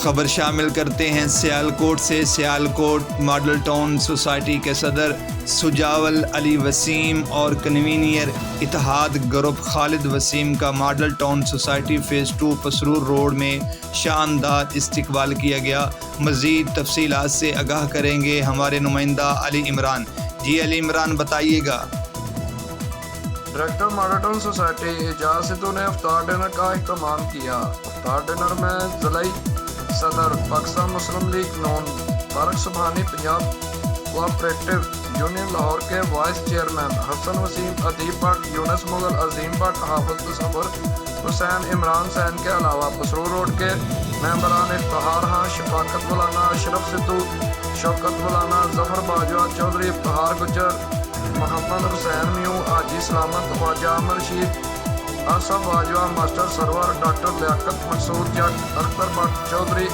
खबर शामिल करते हैं सियालकोट से। सियालकोट मॉडल टाउन सोसाइटी के सदर सुजावल अली वसीम और कन्वीनियर इत्तेहाद ग्रुप खालिद वसीम का model town society phase 2 Pasrur road में शानदार इस्तकबाल किया गया। मज़ीद तफसीलात से आगाह करेंगे हमारे नुमाइंदा अली इमरान। जी अली इमरान बताइएगा। Director model town society Ejaz Sidhu ने इफ्तार डिनर का अहतमाम किया। इफ्तार डिनर में ज़िलाई सदर पाकिस्तान मुस्लिम लीग नून तारक सुबहानी, पंजाब कोऑपरेटिव यूनियन लाहौर के वाइस चेयरमैन हसन वसीम, अदीब भट्ट, यूनुस मुगल, अजीम भट्ट, हाफिज तसव्वुर हुसैन, इमरान सैन के अलावा पसरूर रोड के मेंबरान इफ्तार खां, शफाकत मौलाना, अशरफ सिद्धू, शौकत मौलाना, जफर बाजवा चौधरी, इफ्तार गुजर, मोहम्मद हुसैन म्यू, हाजी सलामत, ख्वाजा अमर रशीद, असफ बाजवा, मास्टर सरवर, डॉक्टर लियाकत मंसूर जट, अख्तर भट्ट चौधरी,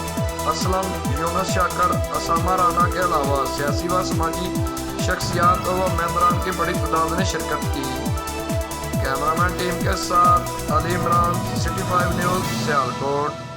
असलम, यूनुस शाकर, असामा राना के अलावा सियासी व समाजी शख्सियात व मेंबरान की बड़ी तादाद ने शिरकत की। कैमरामैन टीम के साथ अली इमरान, सिटी 5 न्यूज़, सियालकोट।